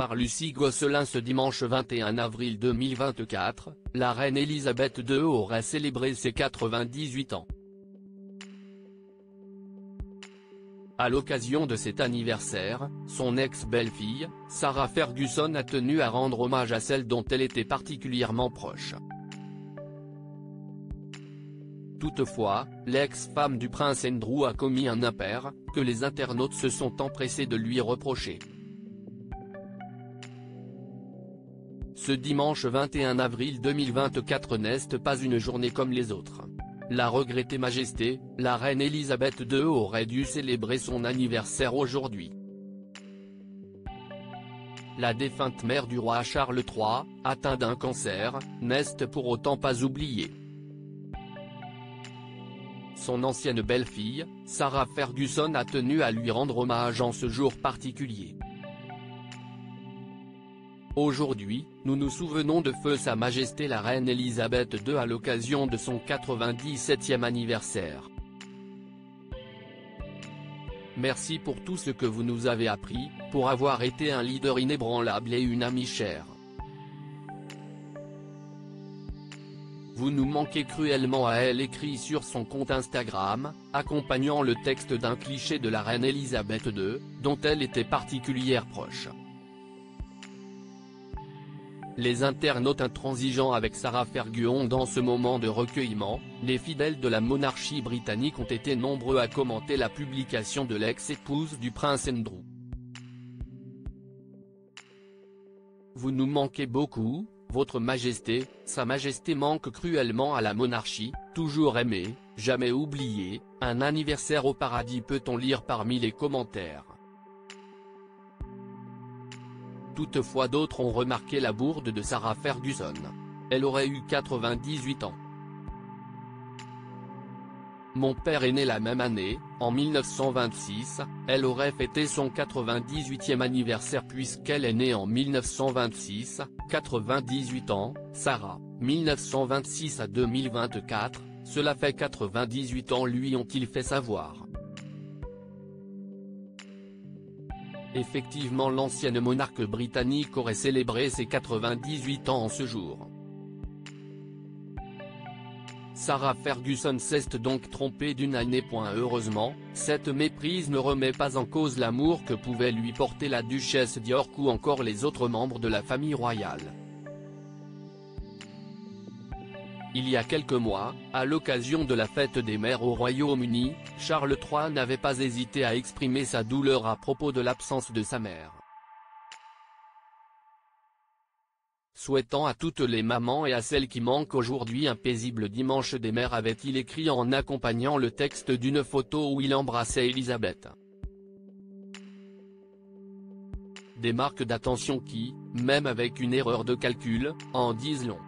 par Lucie Gosselin. Ce dimanche 21 avril 2024, la reine Elisabeth II aurait célébré ses 98 ans. À l'occasion de cet anniversaire, son ex-belle-fille, Sarah Ferguson, a tenu à rendre hommage à celle dont elle était particulièrement proche. Toutefois, l'ex-femme du prince Andrew a commis un impair, que les internautes se sont empressés de lui reprocher. Ce dimanche 21 avril 2024 n'est pas une journée comme les autres. La regrettée Majesté, la reine Elisabeth II aurait dû célébrer son anniversaire aujourd'hui. La défunte mère du roi Charles III, atteinte d'un cancer, n'est pour autant pas oubliée. Son ancienne belle-fille, Sarah Ferguson, a tenu à lui rendre hommage en ce jour particulier. Aujourd'hui, nous nous souvenons de feu Sa Majesté la Reine Elisabeth II à l'occasion de son 97e anniversaire. Merci pour tout ce que vous nous avez appris, pour avoir été un leader inébranlable et une amie chère. Vous nous manquez cruellement, a-t-elle écrit sur son compte Instagram, accompagnant le texte d'un cliché de la reine Elisabeth II, dont elle était particulièrement proche. Les internautes intransigeants avec Sarah Ferguson. Dans ce moment de recueillement, les fidèles de la monarchie britannique ont été nombreux à commenter la publication de l'ex-épouse du prince Andrew. Vous nous manquez beaucoup, Votre Majesté, Sa Majesté manque cruellement à la monarchie, toujours aimée, jamais oubliée, un anniversaire au paradis, peut-on lire parmi les commentaires. Toutefois, d'autres ont remarqué la bourde de Sarah Ferguson. Elle aurait eu 98 ans. Mon père est né la même année, en 1926, elle aurait fêté son 98e anniversaire puisqu'elle est née en 1926, 98 ans, Sarah, 1926 à 2024, cela fait 98 ans lui ont-ils fait savoir. Effectivement, l'ancienne monarque britannique aurait célébré ses 98 ans en ce jour. Sarah Ferguson s'est donc trompée d'une année. Heureusement, cette méprise ne remet pas en cause l'amour que pouvait lui porter la duchesse d'York ou encore les autres membres de la famille royale. Il y a quelques mois, à l'occasion de la fête des mères au Royaume-Uni, Charles III n'avait pas hésité à exprimer sa douleur à propos de l'absence de sa mère. Souhaitant à toutes les mamans et à celles qui manquent aujourd'hui un paisible dimanche des mères, avait-il écrit en accompagnant le texte d'une photo où il embrassait Elisabeth. Des marques d'attention qui, même avec une erreur de calcul, en disent long.